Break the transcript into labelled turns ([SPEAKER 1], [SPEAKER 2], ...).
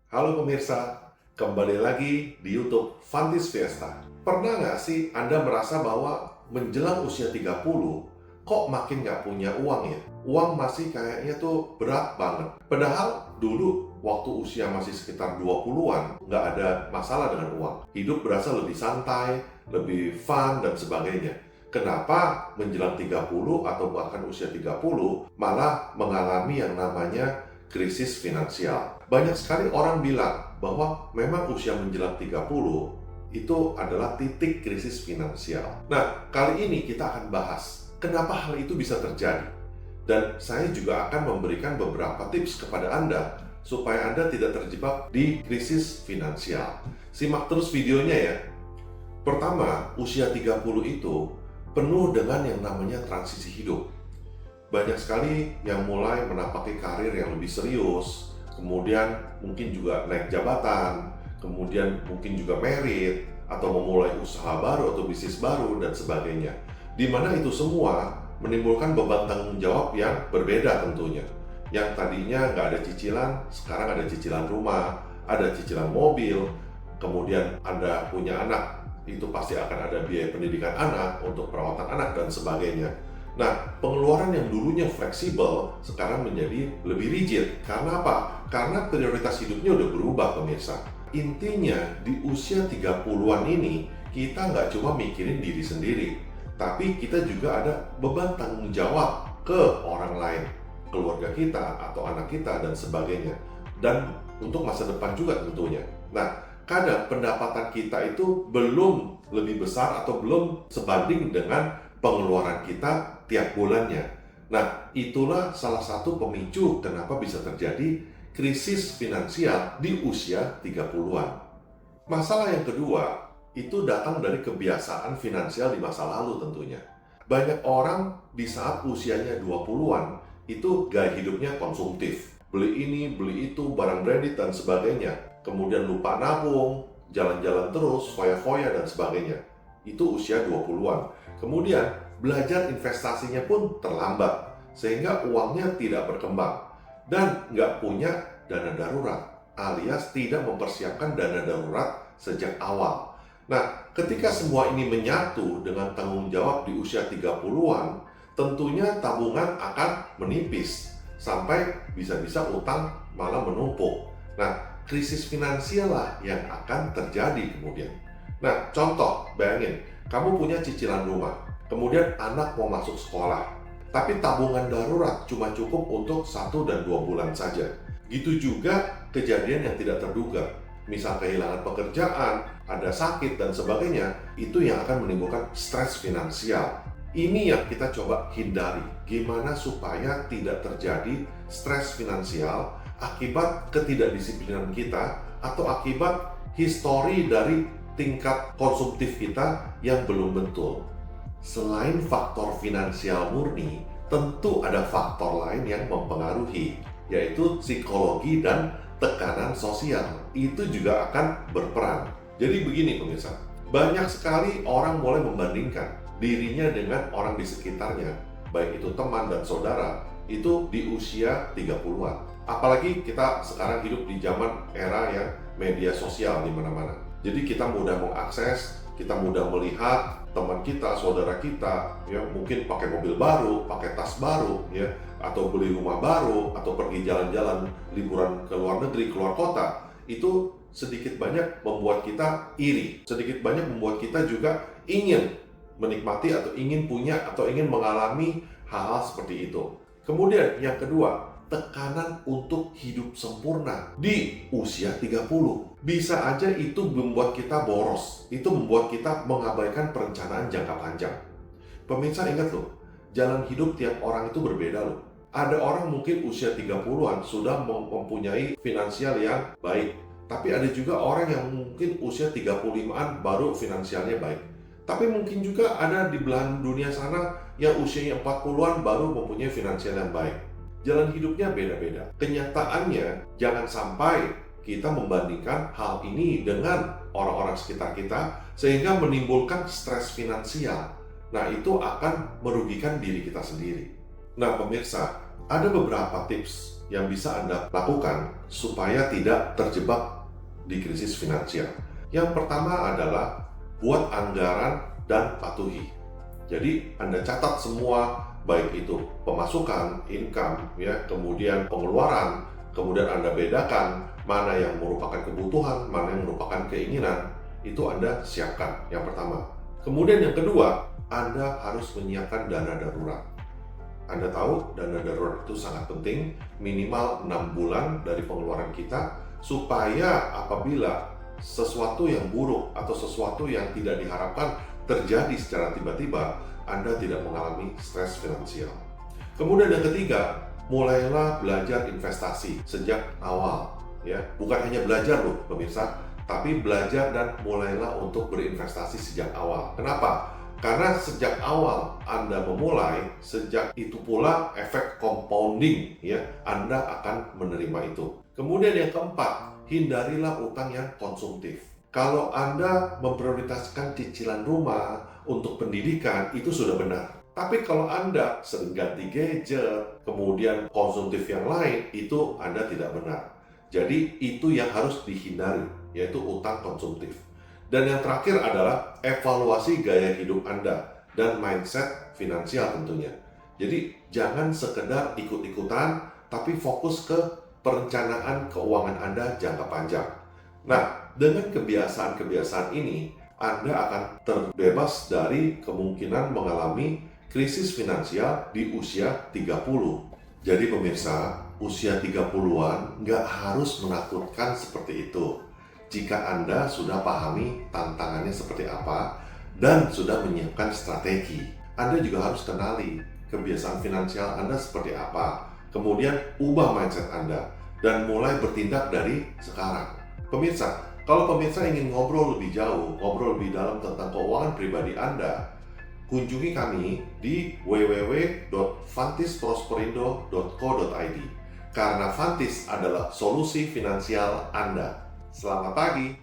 [SPEAKER 1] Halo pemirsa, kembali lagi di YouTube Fantis Fiesta. Pernah nggak sih Anda merasa bahwa menjelang usia 30, kok makin nggak punya uang ya? Uang masih kayaknya tuh berat banget. Padahal dulu waktu usia masih sekitar 20-an, nggak ada masalah dengan uang. Hidup berasa lebih santai, lebih fun, dan sebagainya. Kenapa menjelang 30 atau bahkan usia 30 malah mengalami yang namanya krisis finansial? Banyak sekali orang bilang bahwa memang usia menjelang 30 itu adalah titik krisis finansial. Nah, kali ini kita akan bahas kenapa hal itu bisa terjadi. Dan saya juga akan memberikan beberapa tips kepada Anda supaya Anda tidak terjebak di krisis finansial. Simak terus videonya ya. Pertama, usia 30 itu penuh dengan yang namanya transisi hidup. Banyak sekali yang mulai menapaki karir yang lebih serius, kemudian mungkin juga naik jabatan, kemudian mungkin juga merit, atau memulai usaha baru atau bisnis baru, dan sebagainya. Di mana itu semua menimbulkan beban tanggung jawab yang berbeda tentunya. Yang tadinya nggak ada cicilan, sekarang ada cicilan rumah, ada cicilan mobil, kemudian Anda punya anak, itu pasti akan ada biaya pendidikan anak, untuk perawatan anak, dan sebagainya. Nah, pengeluaran yang dulunya fleksibel sekarang menjadi lebih rigid. Karena apa? Karena prioritas hidupnya udah berubah, pemirsa. Intinya, di usia 30-an ini, kita nggak cuma mikirin diri sendiri, tapi kita juga ada beban tanggung jawab ke orang lain, keluarga kita, atau anak kita, dan sebagainya. Dan untuk masa depan juga tentunya. Nah, kadang pendapatan kita itu belum lebih besar atau belum sebanding dengan pengeluaran kita tiap bulannya. Nah, itulah salah satu pemicu kenapa bisa terjadi krisis finansial di usia 30-an. Masalah yang kedua, itu datang dari kebiasaan finansial di masa lalu tentunya. Banyak orang di saat usianya 20-an, itu gaya hidupnya konsumtif. Beli ini, beli itu, barang branded, dan sebagainya. Kemudian lupa nabung, jalan-jalan terus, foya-foya, dan sebagainya. Itu usia 20-an. Kemudian, belajar investasinya pun terlambat, sehingga uangnya tidak berkembang dan nggak punya dana darurat, alias tidak mempersiapkan dana darurat sejak awal. Nah, ketika semua ini menyatu dengan tanggung jawab di usia 30-an, tentunya tabungan akan menipis, sampai bisa-bisa utang malah menumpuk. Nah, krisis finansial lah yang akan terjadi kemudian. Nah, contoh, bayangin, kamu punya cicilan rumah, kemudian anak mau masuk sekolah, tapi tabungan darurat cuma cukup untuk 1 dan 2 bulan saja. Gitu juga kejadian yang tidak terduga, misal kehilangan pekerjaan, ada sakit, dan sebagainya, itu yang akan menimbulkan stres finansial. Ini yang kita coba hindari, gimana supaya tidak terjadi stres finansial akibat ketidakdisiplinan kita atau akibat histori dari tingkat konsumtif kita yang belum betul. Selain faktor finansial murni, tentu ada faktor lain yang mempengaruhi, yaitu psikologi dan tekanan sosial. Itu juga akan berperan. Jadi begini pemirsa, banyak sekali orang mulai membandingkan dirinya dengan orang di sekitarnya, baik itu teman dan saudara, itu di usia 30-an. Apalagi kita sekarang hidup di zaman era yang media sosial di mana-mana. Jadi kita mudah mengakses, kita mudah melihat teman kita, saudara kita, ya mungkin pakai mobil baru, pakai tas baru, ya, atau beli rumah baru, atau pergi jalan-jalan liburan ke luar negeri, keluar kota. Itu sedikit banyak membuat kita iri, sedikit banyak membuat kita juga ingin menikmati atau ingin punya atau ingin mengalami hal-hal seperti itu. Kemudian yang kedua, tekanan untuk hidup sempurna di usia 30. Bisa aja itu membuat kita boros, itu membuat kita mengabaikan perencanaan jangka panjang. Pemirsa ingat loh, jalan hidup tiap orang itu berbeda loh. Ada orang mungkin usia 30-an sudah mempunyai finansial yang baik, tapi ada juga orang yang mungkin usia 35-an baru finansialnya baik. Tapi mungkin juga ada di belahan dunia sana yang usianya 40-an baru mempunyai finansial yang baik. Jalan hidupnya beda-beda. Kenyataannya, jangan sampai kita membandingkan hal ini dengan orang-orang sekitar kita sehingga menimbulkan stres finansial. Nah, itu akan merugikan diri kita sendiri. Nah, pemirsa, Ada beberapa tips yang bisa Anda lakukan supaya tidak terjebak di krisis finansial. Yang pertama adalah buat anggaran dan patuhi. Jadi Anda catat semua, baik itu pemasukan, income, ya, kemudian pengeluaran, kemudian Anda bedakan mana yang merupakan kebutuhan, mana yang merupakan keinginan, itu Anda siapkan yang pertama. Kemudian yang kedua, Anda harus menyiapkan dana darurat. Anda tahu dana darurat itu sangat penting, minimal 6 bulan dari pengeluaran kita, supaya apabila sesuatu yang buruk atau sesuatu yang tidak diharapkan terjadi secara tiba-tiba, Anda tidak mengalami stres finansial. Kemudian yang ketiga, mulailah belajar investasi sejak awal, ya. Bukan hanya belajar loh, pemirsa, tapi belajar dan mulailah untuk berinvestasi sejak awal. Kenapa? Karena sejak awal Anda memulai, sejak itu pula efek compounding, ya, Anda akan menerima itu. Kemudian yang keempat, hindarilah utang yang konsumtif. Kalau Anda memprioritaskan cicilan rumah untuk pendidikan, itu sudah benar. Tapi kalau Anda sering ganti gadget, kemudian konsumtif yang lain, itu Anda tidak benar. Jadi itu yang harus dihindari, yaitu utang konsumtif. Dan yang terakhir adalah evaluasi gaya hidup Anda dan mindset finansial tentunya. Jadi jangan sekedar ikut-ikutan, tapi fokus ke perencanaan keuangan Anda jangka panjang. Nah, dengan kebiasaan-kebiasaan ini, Anda akan terbebas dari kemungkinan mengalami krisis finansial di usia 30. Jadi pemirsa, usia 30-an nggak harus menakutkan seperti itu. Jika Anda sudah pahami tantangannya seperti apa dan sudah menyiapkan strategi. Anda juga harus kenali kebiasaan finansial Anda seperti apa, kemudian ubah mindset Anda dan mulai bertindak dari sekarang. Pemirsa, kalau pemirsa ingin ngobrol lebih jauh, ngobrol lebih dalam tentang keuangan pribadi Anda, kunjungi kami di www.fantisprosperindo.co.id karena Fantis adalah solusi finansial Anda. Selamat pagi.